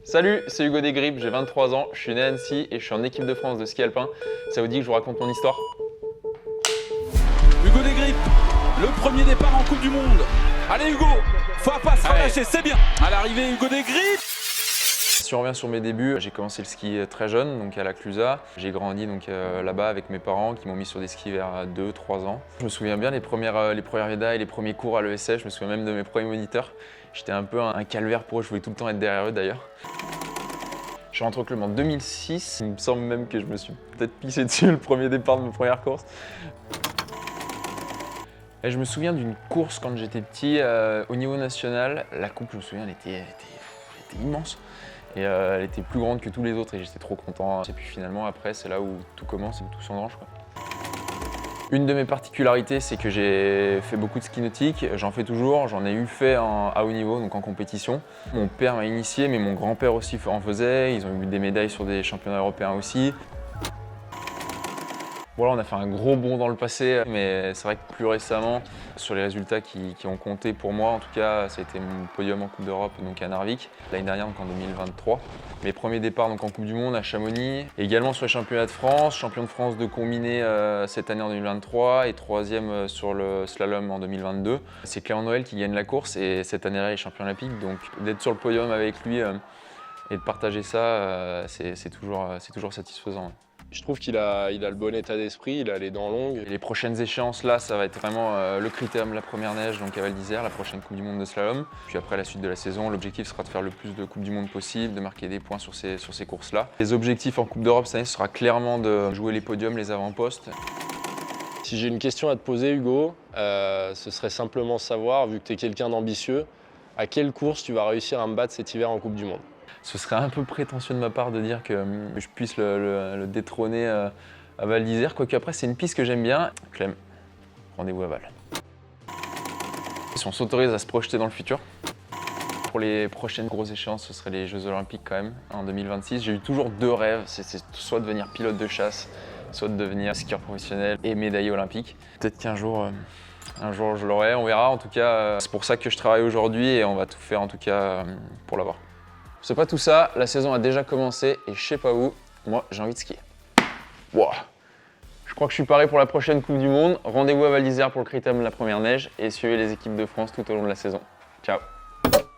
Salut, c'est Hugo Desgrippes, j'ai 23 ans, je suis né à Annecy et je suis en équipe de France de ski alpin. Ça vous dit que je vous raconte mon histoire? Hugo Desgrippes, le premier départ en Coupe du Monde. Allez Hugo, faut pas se relâcher, c'est bien. À l'arrivée, Hugo Desgrippes. Si on revient sur mes débuts, j'ai commencé le ski très jeune, donc à la Clusaz. J'ai grandi là-bas avec mes parents qui m'ont mis sur des skis vers 2-3 ans. Je me souviens bien les premières médailles, les premiers cours à l'ESS, je me souviens même de mes premiers moniteurs. J'étais un peu un calvaire pour eux, je voulais tout le temps être derrière eux d'ailleurs. Je suis rentré au club en 2006, il me semble même que je me suis peut-être pissé dessus le premier départ de ma première course. Et je me souviens d'une course quand j'étais petit au niveau national. La coupe, je me souviens, elle était immense. Et elle était plus grande que tous les autres et j'étais trop content. Et puis finalement, après, c'est là où tout commence et où tout s'engrange, quoi. Une de mes particularités, c'est que j'ai fait beaucoup de ski nautique. J'en fais toujours, j'en ai eu fait à haut niveau, donc en compétition. Mon père m'a initié, mais mon grand-père aussi en faisait. Ils ont eu des médailles sur des championnats européens aussi. Voilà, on a fait un gros bond dans le passé, mais c'est vrai que plus récemment, sur les résultats qui ont compté pour moi, en tout cas, ça a été mon podium en Coupe d'Europe donc à Narvik, l'année dernière, donc en 2023. Mes premiers départs donc en Coupe du Monde à Chamonix, et également sur les championnats de France, champion de France de combiné cette année en 2023 et troisième sur le slalom en 2022. C'est Clément Noël qui gagne la course et cette année-là, il est champion olympique, donc d'être sur le podium avec lui et de partager ça, c'est toujours satisfaisant. Je trouve qu'il a le bon état d'esprit, il a les dents longues. Et les prochaines échéances là, ça va être vraiment le Critérium, la première neige, donc à Val d'Isère, la prochaine Coupe du Monde de slalom. Puis après la suite de la saison, l'objectif sera de faire le plus de Coupes du Monde possible, de marquer des points sur ces courses-là. Les objectifs en Coupe d'Europe cette année, ce sera clairement de jouer les podiums, les avant-postes. Si j'ai une question à te poser, Hugo, ce serait simplement savoir, vu que tu es quelqu'un d'ambitieux, à quelle course tu vas réussir à me battre cet hiver en Coupe du Monde? Ce serait un peu prétentieux de ma part de dire que je puisse le détrôner à Val d'Isère, quoique après c'est une piste que j'aime bien. Clem, rendez-vous à Val. Si on s'autorise à se projeter dans le futur, pour les prochaines grosses échéances, ce seraient les Jeux Olympiques quand même, en 2026. J'ai eu toujours deux rêves, c'est soit de devenir pilote de chasse, soit de devenir skieur professionnel et médaillé olympique. Peut-être qu'un jour, je l'aurai, on verra. En tout cas, c'est pour ça que je travaille aujourd'hui et on va tout faire en tout cas pour l'avoir. C'est pas tout ça, la saison a déjà commencé et je sais pas où, moi j'ai envie de skier. Wow. Je crois que je suis paré pour la prochaine Coupe du Monde. Rendez-vous à Val d'Isère pour le Critérium de la première neige et suivez les équipes de France tout au long de la saison. Ciao.